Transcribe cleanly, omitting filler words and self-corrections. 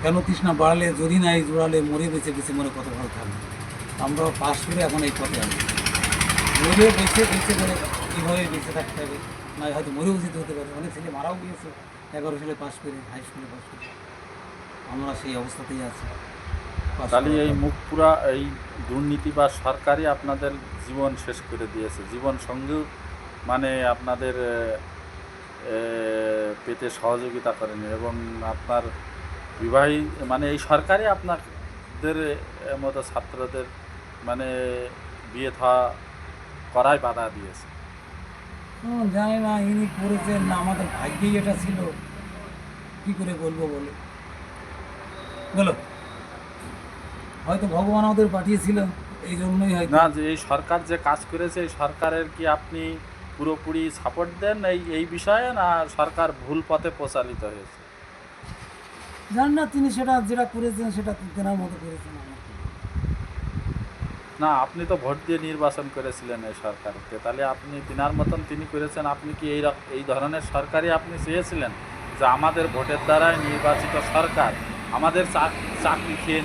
কেন তৃষ্ণা বাড়লে যদি নাই জোড়ালে মরে বেঁচে বেঁচে মরে কত ভালো থাকবে। আমরা পাস করে এখন এই পথে আছি, মরে বেঁচে বেঁচে করে কীভাবে বেঁচে থাকতে হবে, না হয়তো মরেও যেতে হতে পারে। অনেক ছেলে মারাও গিয়েছে 11 সালে পাস করে, হাই স্কুলে পাস করে। আমরা সেই অবস্থাতেই আছি পাস তাহলে করার এই পর। মুখপুরা এই দুর্নীতি বা সরকারই আপনাদের জীবন শেষ করে দিয়েছে, জীবন সঙ্গেও মানে আপনাদের পেতে সহযোগিতা করেনি এবং আপনার বিবাহী মানে এই সরকারই আপনাদের মতো ছাত্রদের মানে বিয়ে থা করায় বাধা দিয়েছে। জানি না ইনি করেছেন না আমাদের ভাগ্যেই এটা ছিল, কি করে বলবো বলো বলো। হয়তো ভগবান আমাদের পাঠিয়েছিলেন, এই জন্যই হয়তো। না, যে এই সরকার যে কাজ করেছে এই সরকারের কি আপনি পুরোপুরি সাপোর্ট দেন এই বিষয়ে, না সরকার ভুল পথে প্রচালিত হয়েছে? জানি না, তিনি সেটা যেটা করেছেন সেটা তেনার মতো করেছেন। আমার কি? না, আপনি তো ভোট দিয়ে নির্বাচন করেছিলেন এই সরকারকে, তাহলে আপনি তিনার মতন তিনি করেছেন। আপনি কি এই ধরনের সরকারই আপনি চেয়েছিলেন, যে আমাদের ভোটের দ্বারাই নির্বাচিত সরকার আমাদের চাকরি খেয়ে